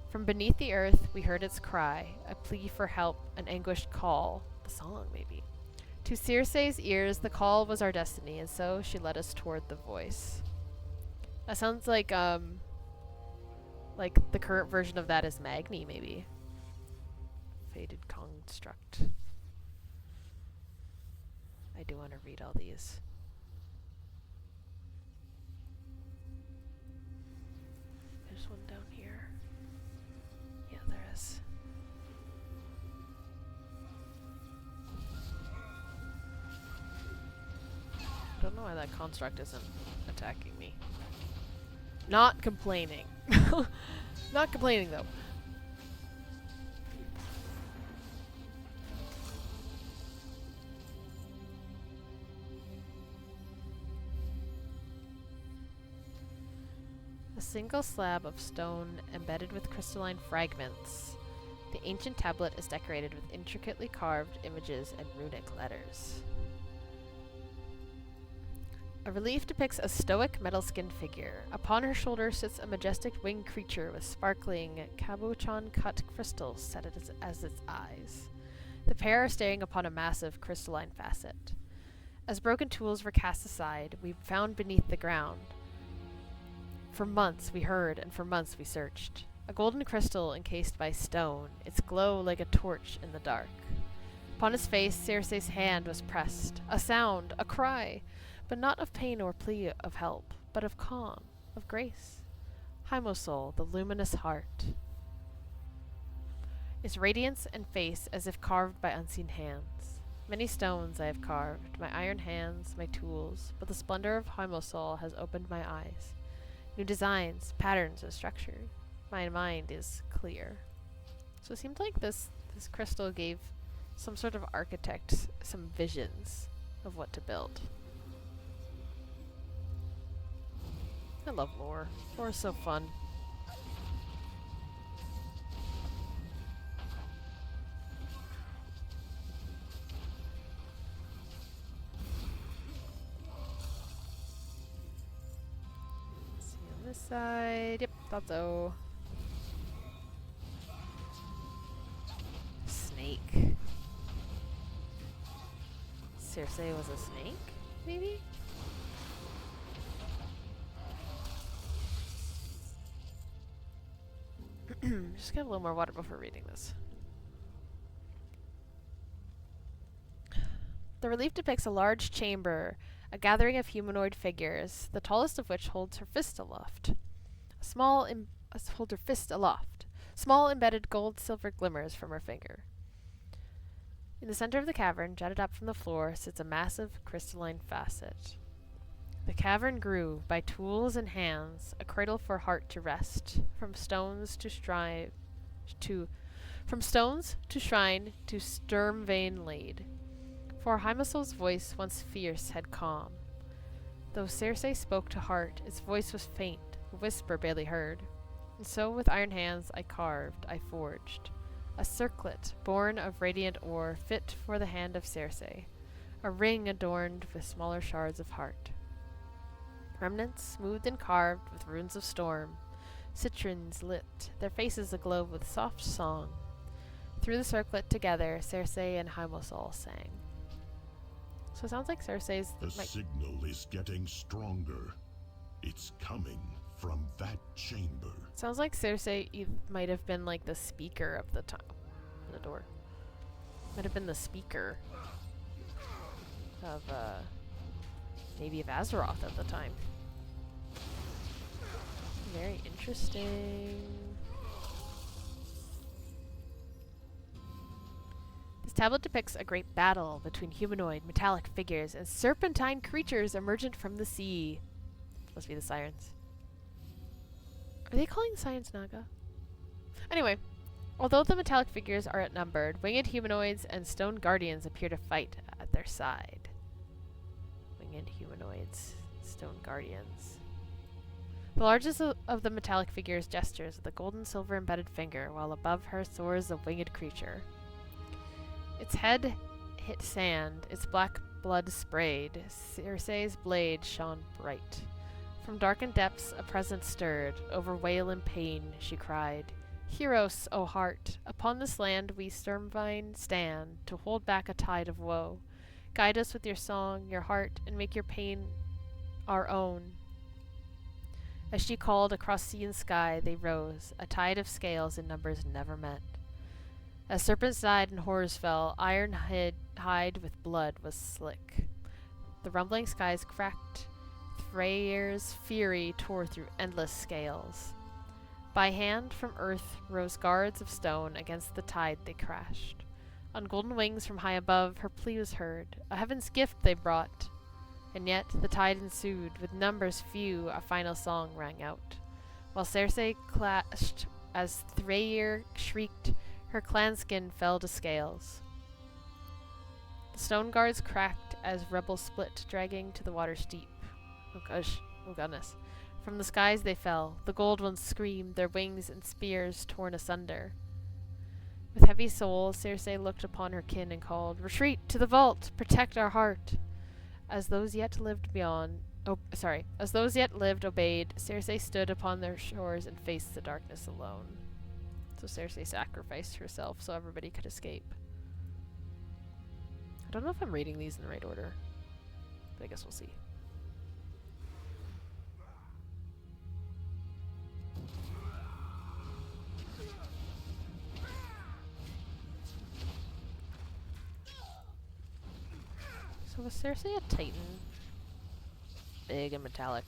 From beneath the earth, we heard its cry, a plea for help, an anguished call, the song maybe. To Circe's ears, the call was our destiny, and so she led us toward the voice. That sounds like the current version of that is Magni, maybe. Fated construct. I do want to read all these. There's one down here. Yeah, there is. I don't know why that construct isn't attacking me. Not complaining. Not complaining, though. A single slab of stone embedded with crystalline fragments. The ancient tablet is decorated with intricately carved images and runic letters. A relief depicts a stoic metal-skinned figure. Upon her shoulder sits a majestic winged creature with sparkling cabochon-cut crystals set as its eyes. The pair are staring upon a massive crystalline facet. As broken tools were cast aside, we found beneath the ground. For months we heard, and for months we searched. A golden crystal encased by stone, its glow like a torch in the dark. Upon his face, Circe's hand was pressed. A sound, a cry, but not of pain or plea of help, but of calm, of grace. Hymosoul, the luminous heart. Its radiance and face as if carved by unseen hands. Many stones I have carved, my iron hands, my tools, but the splendor of Hymosoul has opened my eyes. New designs, patterns are structured. My mind is clear. So it seemed like this crystal gave some sort of architect some visions of what to build. I love lore. Lore is so fun. This side. Yep, thought so. Snake. Cersei was a snake? Maybe? Just get a little more water before reading this. The relief depicts a large chamber, a gathering of humanoid figures, the tallest of which holds her fist aloft. Hold her fist aloft. Small embedded gold-silver glimmers from her finger. In the center of the cavern, jutted up from the floor, sits a massive crystalline facet. The cavern grew by tools and hands, a cradle for heart to rest, from stones to shrine to sturm vein laid. For Hymasol's voice, once fierce, had calm. Though Cersei spoke to heart, its voice was faint, a whisper barely heard. And so with iron hands I carved, I forged, a circlet born of radiant ore, fit for the hand of Cersei, a ring adorned with smaller shards of heart. Remnants smoothed and carved with runes of storm, citrines lit, their faces aglow with soft song. Through the circlet together, Cersei and Hymasol sang. So it sounds like Cersei's... The signal is getting stronger. It's coming from that chamber. Sounds like Cersei might have been like the speaker of the time. The door. Might have been the speaker of, maybe of Azeroth at the time. Very interesting. This tablet depicts a great battle between humanoid, metallic figures and serpentine creatures emergent from the sea. Must be the Sirens. Are they calling the Sirens Naga? Anyway, although the metallic figures are outnumbered, winged humanoids and stone guardians appear to fight at their side. Winged humanoids, stone guardians. The largest of the metallic figures gestures with a gold and silver embedded finger, while above her soars a winged creature. Its head hit sand, its black blood sprayed. Cersei's blade shone bright. From darkened depths a presence stirred. Over wail and pain she cried, "Heroes, O heart! Upon this land we Sturmvine stand, to hold back a tide of woe. Guide us with your song, your heart, and make your pain our own." As she called, across sea and sky they rose, a tide of scales in numbers never met. As serpents died and horrors fell, iron hide with blood was slick. The rumbling skies cracked, Freyr's fury tore through endless scales. By hand from earth rose guards of stone, against the tide they crashed. On golden wings from high above her plea was heard, a heaven's gift they brought. And yet the tide ensued, with numbers few a final song rang out. While Cersei clashed, as Freyr shrieked, her clanskin fell to scales. The stone guards cracked as rebels split, dragging to the water's deep. Oh gosh, oh goodness. From the skies they fell, the gold ones screamed, their wings and spears torn asunder. With heavy soul, Cersei looked upon her kin and called, "Retreat to the vault! Protect our heart!" As those yet lived obeyed, Cersei stood upon their shores and faced the darkness alone. So Cersei sacrificed herself so everybody could escape. I don't know if I'm reading these in the right order, but I guess we'll see. So was Cersei a Titan? Big and metallic.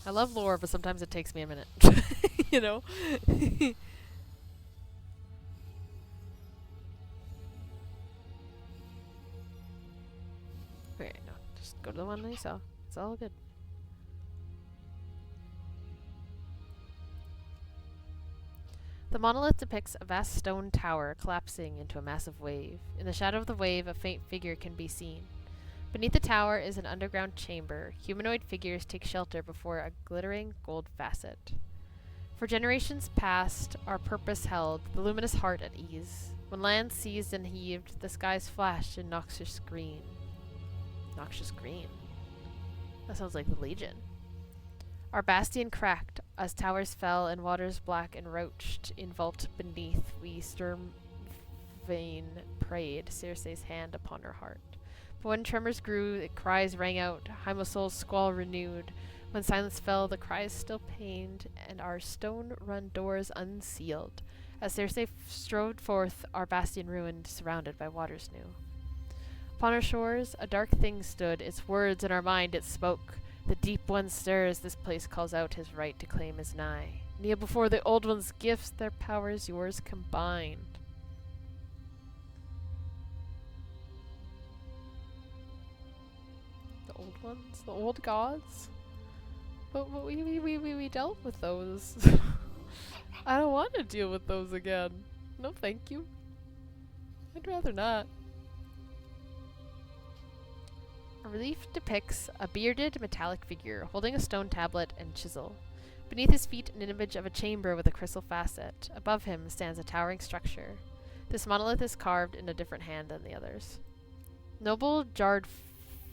I love lore, but sometimes it takes me a minute. You know? Okay, no. Just go to the one that you saw. It's all good. The monolith depicts a vast stone tower collapsing into a massive wave. In the shadow of the wave, a faint figure can be seen. Beneath the tower is an underground chamber. Humanoid figures take shelter before a glittering gold facet. For generations past, our purpose held the luminous heart at ease. When land seized and heaved, the skies flashed in noxious green. Noxious green. That sounds like the Legion. Our bastion cracked as towers fell and waters black and roached in vault beneath. We storm vain prayed, Circe's hand upon her heart. But when tremors grew, the cries rang out, Hymosol's squall renewed. When silence fell, the cries still pained, and our stone-run doors unsealed. As Circe strode forth, our bastion ruined, surrounded by waters new. Upon our shores, a dark thing stood, its words in our mind it spoke. The deep one stirs, this place calls out his right to claim is nigh. Kneel before the old one's gifts, their powers yours combined. The old ones? The old gods? But we dealt with those. I don't want to deal with those again. No thank you. I'd rather not. A relief depicts a bearded, metallic figure holding a stone tablet and chisel. Beneath his feet, an image of a chamber with a crystal facet. Above him stands a towering structure. This monolith is carved in a different hand than the others. Noble jarred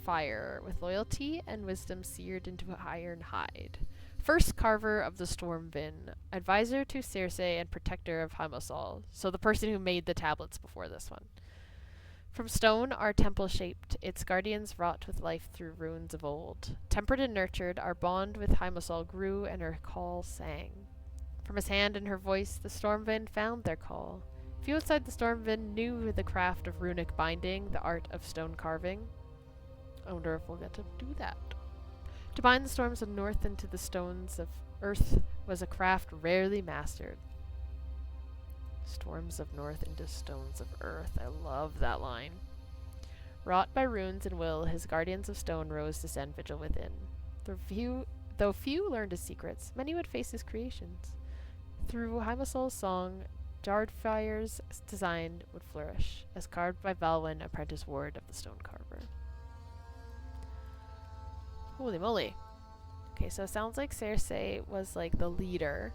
fire, with loyalty and wisdom seared into an iron hide. First carver of the Stormvin, advisor to Circe and protector of Hymusal, so the person who made the tablets before this one. From stone our temple shaped, its guardians wrought with life through runes of old. Tempered and nurtured, our bond with Hymusal grew and her call sang. From his hand and her voice, the Stormwind found their call. Few outside the Stormwind knew the craft of runic binding, the art of stone carving. I wonder if we'll get to do that. To bind the storms of north into the stones of earth was a craft rarely mastered. Storms of north into stones of earth. I love that line. Wrought by runes and will, his guardians of stone rose to stand vigil within. Though few learned his secrets, many would face his creations. Through Hymusol's song, jarred fire's design would flourish, as carved by Valwyn, apprentice ward of the stone carver. Holy moly. Okay, so it sounds like Circe was like the leader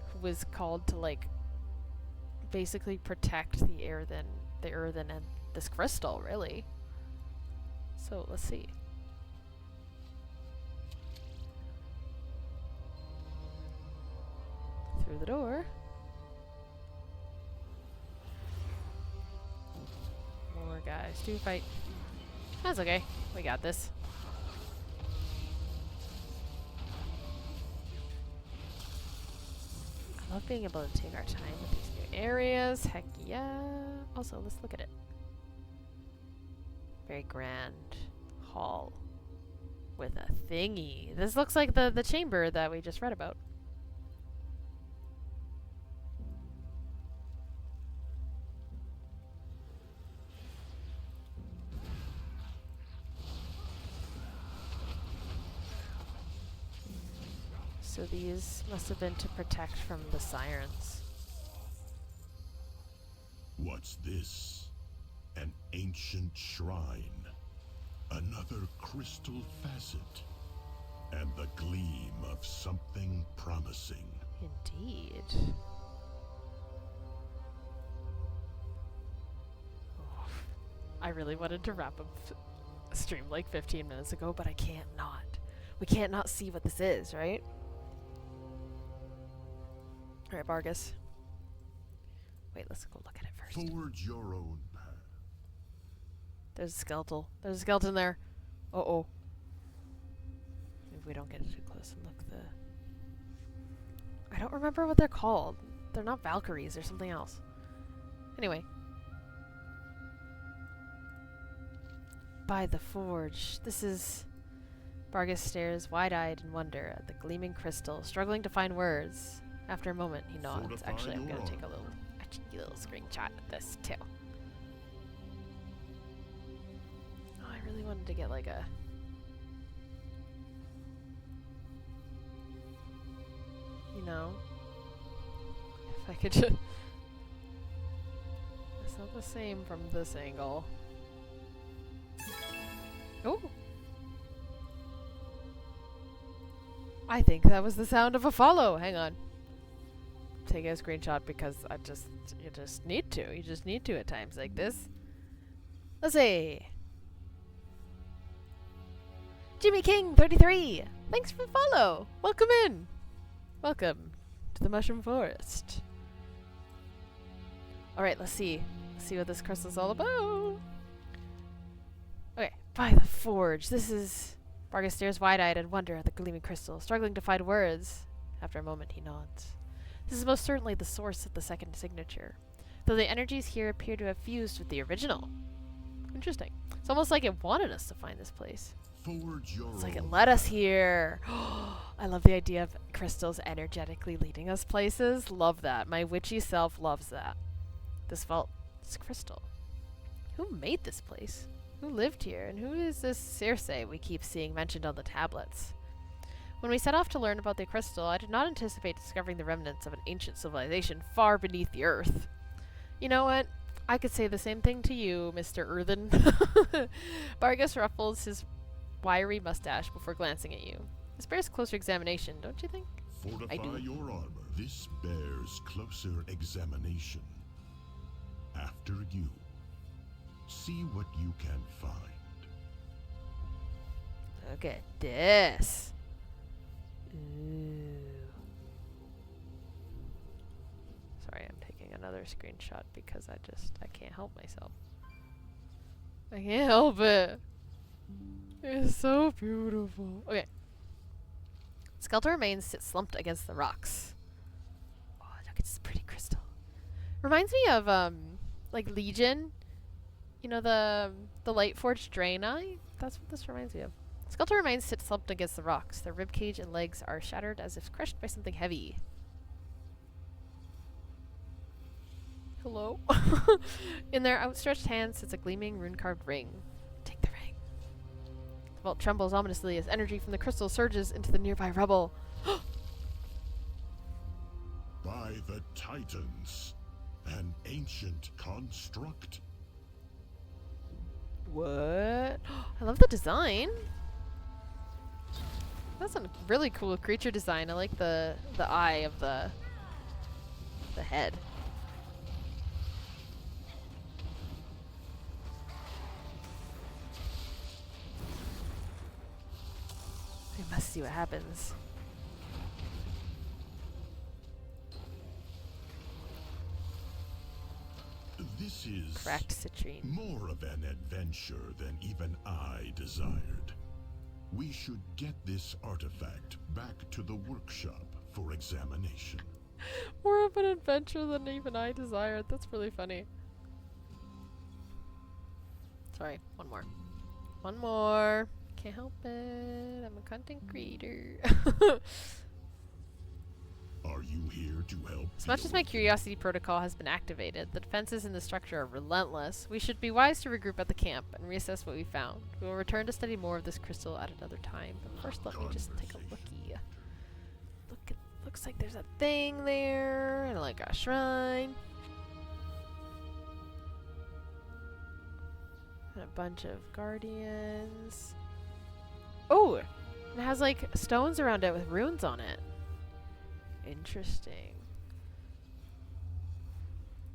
who was called to like basically protect the earthen and this crystal, really. So let's see. Through the door. More guys to fight. That's okay. We got this. I love being able to take our time with these new areas. Heck yeah. Also, let's look at it. Very grand hall with a thingy. This looks like the chamber that we just read about. So these must have been to protect from the sirens. What's this? An ancient shrine. Another crystal facet. And the gleam of something promising. Indeed. Oh, I really wanted to wrap up a stream like 15 minutes ago, but I can't not. We can't not see what this is, right? Alright, Vargas. Wait, let's go look at it first. Forge your own path. There's a skeleton. There's a skeleton there. Uh-oh. Maybe we don't get too close and look the... I don't remember what they're called. They're not Valkyries, they're something else. Anyway. By the forge. This is... Vargas stares wide-eyed in wonder at the gleaming crystal, struggling to find words. After a moment, he nods. Fortify Actually, I'm going to your take a little screenshot of this, too. Oh, I really wanted to get, like, a... You know? If I could just... It's not the same from this angle. Oh! I think that was the sound of a follow. Hang on. Take a screenshot because you just need to. You just need to at times like this. Let's see. Jimmy King 33. Thanks for the follow. Welcome in. Welcome to the Mushroom Forest. All right, let's see. Let's see what this crystal's all about. Okay, by the forge. This is... Vargas stares wide-eyed in wonder at the gleaming crystal, struggling to find words. After a moment, he nods. This is most certainly the source of the second signature, though the energies here appear to have fused with the original. Interesting. It's almost like it wanted us to find this place. It's like it led us here. I love the idea of crystals energetically leading us places. Love that. My witchy self loves that. This vault is crystal. Who made this place? Who lived here? And who is this Circe we keep seeing mentioned on the tablets? When we set off to learn about the crystal, I did not anticipate discovering the remnants of an ancient civilization far beneath the earth. You know what? I could say the same thing to you, Mr. Earthen. Vargas ruffles his wiry mustache before glancing at you. This bears closer examination, don't you think? Fortify your armor. This bears closer examination. After you, see what you can find. Look at this. Ooh. Sorry, I'm taking another screenshot because I can't help myself. I can't help it. It's so beautiful. Okay. Skeletal remains sit slumped against the rocks. Oh, look at this pretty crystal. Reminds me of like Legion. You know the light forged Draenei? That's what this reminds me of. Skeletal remains sit slumped against the rocks. Their ribcage and legs are shattered as if crushed by something heavy. Hello? In their outstretched hands sits a gleaming rune-carved ring. Take the ring. The vault trembles ominously as energy from the crystal surges into the nearby rubble. By the Titans, an ancient construct. What? I love the design. That's a really cool creature design. I like the eye of the head. We must see what happens. This is Cracked citrine. more of an adventure than even I desired. We should get this artifact back to the workshop for examination. More of an adventure than even I desired. That's really funny. Sorry, one more. One more. Can't help it. I'm a content creator. Are you here to help? As much as my curiosity protocol has been activated, the defenses in the structure are relentless. We should be wise to regroup at the camp and reassess what we found. We will return to study more of this crystal at another time. But first, let me just take a lookie. Looks like there's a thing there, and like a shrine. And a bunch of guardians. Oh! It has like stones around it with runes on it. Interesting.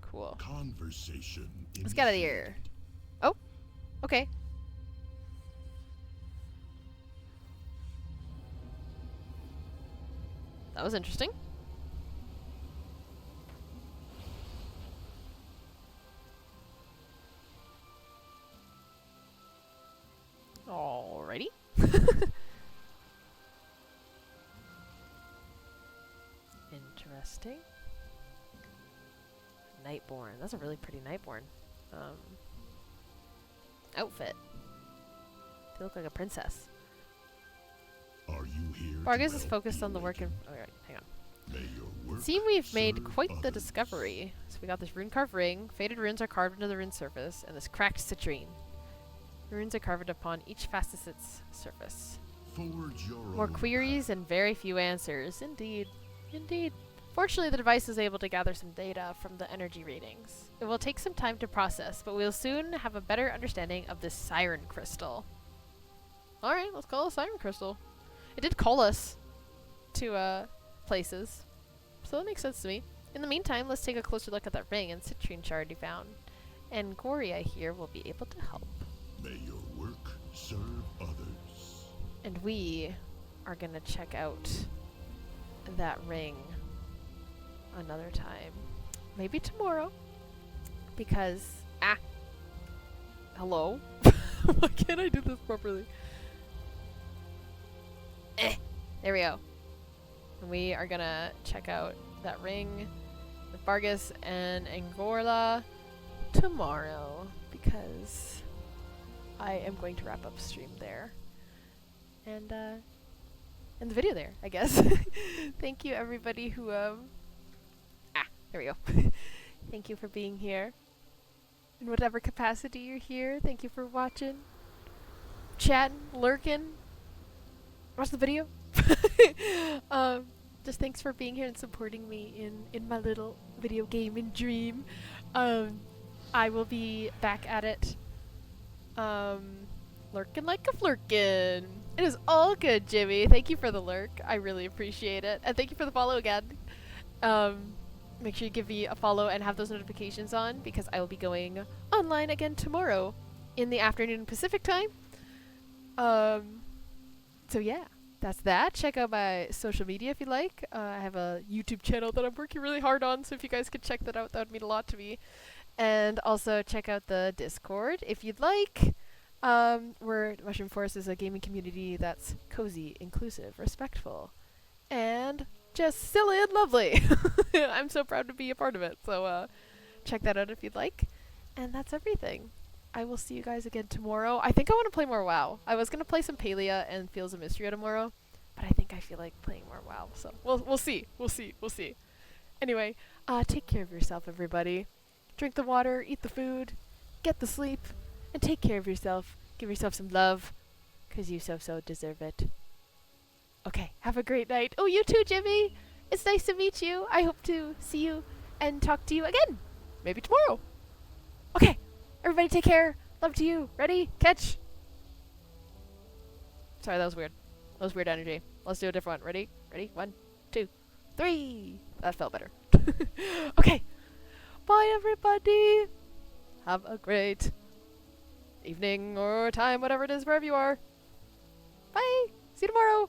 Cool. Conversation. Let's get out of here. Oh, okay. That was interesting. Alrighty. Interesting. Nightborn. That's a really pretty Nightborn. Outfit. They look like a princess. Are you here? Vargas is focused on the work in... Alright, hang on. May your work See, we've made serve quite the others. discovery. So we got this rune-carved ring, faded runes are carved into the rune surface, and this cracked citrine. Runes are carved upon each facet's surface. Forge your More own queries and very few answers. Indeed. Indeed. Fortunately, the device is able to gather some data from the energy readings. It will take some time to process, but we'll soon have a better understanding of this Siren Crystal. Alright, let's call it a Siren Crystal. It did call us to, places. So that makes sense to me. In the meantime, let's take a closer look at that ring and citrine shard you found. And Gloria here will be able to help. May your work serve others. And we are gonna check out that ring another time. Maybe tomorrow. Because, hello? Why can't I do this properly? There we go. And we are gonna check out that ring with Vargas and Angorla tomorrow. Because I am going to wrap up stream there. And the video there, I guess. Thank you everybody who, there we go. Thank you for being here. In whatever capacity you're here, thank you for watching, chatting, lurking. Watch the video. Just thanks for being here and supporting me in my little video gaming dream. I will be back at it. Lurking like a flirkin. It is all good, Jimmy. Thank you for the lurk. I really appreciate it. And thank you for the follow again. Make sure you give me a follow and have those notifications on because I will be going online again tomorrow in the afternoon Pacific time. So yeah, that's that. Check out my social media if you like. I have a YouTube channel that I'm working really hard on, so if you guys could check that out, that would mean a lot to me. And also check out the Discord if you'd like. Mushroom Forest is a gaming community that's cozy, inclusive, respectful, and just silly and lovely. I'm so proud to be a part of it. So check that out if you'd like. And that's everything. I will see you guys again tomorrow. I think I want to play more WoW. I was going to play some Palia and Fields of Mystery tomorrow, but I think I feel like playing more WoW. So we'll see. We'll see. Anyway, take care of yourself, everybody. Drink the water, eat the food, get the sleep, and take care of yourself. Give yourself some love, because you so deserve it. Okay, have a great night. Oh, you too, Jimmy. It's nice to meet you. I hope to see you and talk to you again. Maybe tomorrow. Okay, everybody take care. Love to you. Ready? Catch. Sorry, that was weird. That was weird energy. Let's do a different one. Ready? Ready? 1, 2, 3. That felt better. Okay. Bye, everybody. Have a great evening or time, whatever it is, wherever you are. Bye. See you tomorrow.